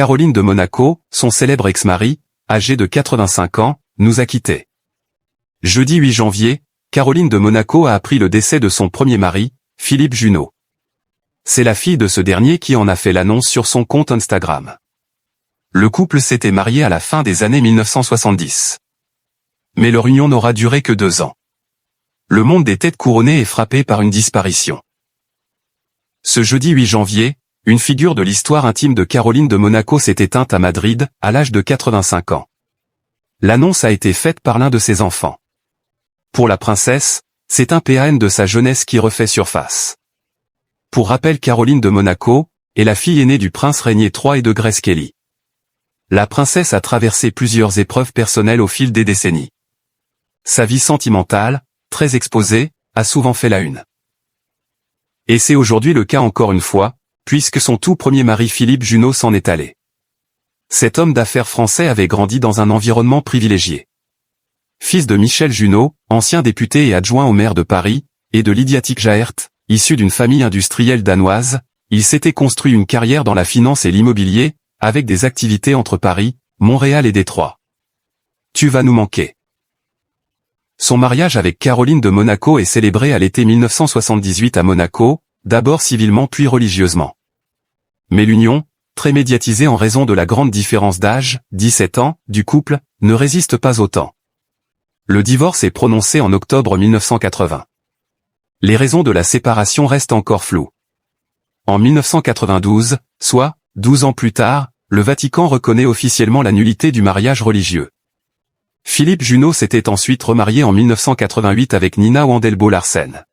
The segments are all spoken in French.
Caroline de Monaco, son célèbre ex-mari, âgé de 85 ans, nous a quittés. Jeudi 8 janvier, Caroline de Monaco a appris le décès de son premier mari, Philippe Junot. C'est la fille de ce dernier qui en a fait l'annonce sur son compte Instagram. Le couple s'était marié à la fin des années 1970. Mais leur union n'aura duré que 2 ans. Le monde des têtes couronnées est frappé par une disparition. Ce jeudi 8 janvier, une figure de l'histoire intime de Caroline de Monaco s'est éteinte à Madrid, à l'âge de 85 ans. L'annonce a été faite par l'un de ses enfants. Pour la princesse, c'est un PAN de sa jeunesse qui refait surface. Pour rappel, Caroline de Monaco est la fille aînée du prince Régnier III et de Grace Kelly. La princesse a traversé plusieurs épreuves personnelles au fil des décennies. Sa vie sentimentale, très exposée, a souvent fait la une. Et c'est aujourd'hui le cas encore une fois, puisque son tout premier mari Philippe Junot s'en est allé. Cet homme d'affaires français avait grandi dans un environnement privilégié. Fils de Michel Junot, ancien député et adjoint au maire de Paris, et de Lydia Jaert, issu d'une famille industrielle danoise, il s'était construit une carrière dans la finance et l'immobilier, avec des activités entre Paris, Montréal et Détroit. Tu vas nous manquer. Son mariage avec Caroline de Monaco est célébré à l'été 1978 à Monaco, d'abord civilement puis religieusement. Mais l'union, très médiatisée en raison de la grande différence d'âge, 17 ans, du couple, ne résiste pas autant. Le divorce est prononcé en octobre 1980. Les raisons de la séparation restent encore floues. En 1992, soit 12 ans plus tard, le Vatican reconnaît officiellement la nullité du mariage religieux. Philippe Junot s'était ensuite remarié en 1988 avec Nina Wandelbo-Larsen.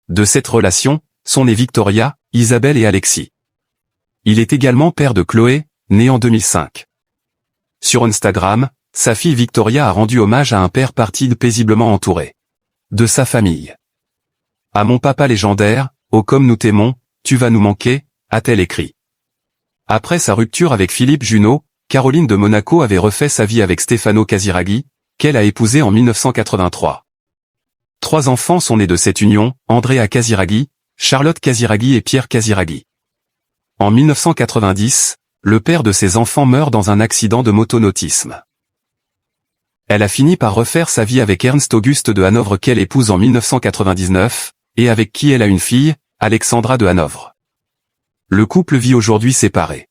De cette relation, sont nés Victoria, Isabelle et Alexis. Il est également père de Chloé, née en 2005. Sur Instagram, sa fille Victoria a rendu hommage à un père parti paisiblement entouré de sa famille. À mon papa légendaire, oh comme nous t'aimons, tu vas nous manquer, a-t-elle écrit. Après sa rupture avec Philippe Junot, Caroline de Monaco avait refait sa vie avec Stefano Casiraghi, qu'elle a épousé en 1983. 3 enfants sont nés de cette union, Andrea Casiraghi, Charlotte Casiraghi et Pierre Casiraghi. En 1990, le père de ses enfants meurt dans un accident de motonautisme. Elle a fini par refaire sa vie avec Ernst Auguste de Hanovre qu'elle épouse en 1999, et avec qui elle a une fille, Alexandra de Hanovre. Le couple vit aujourd'hui séparé.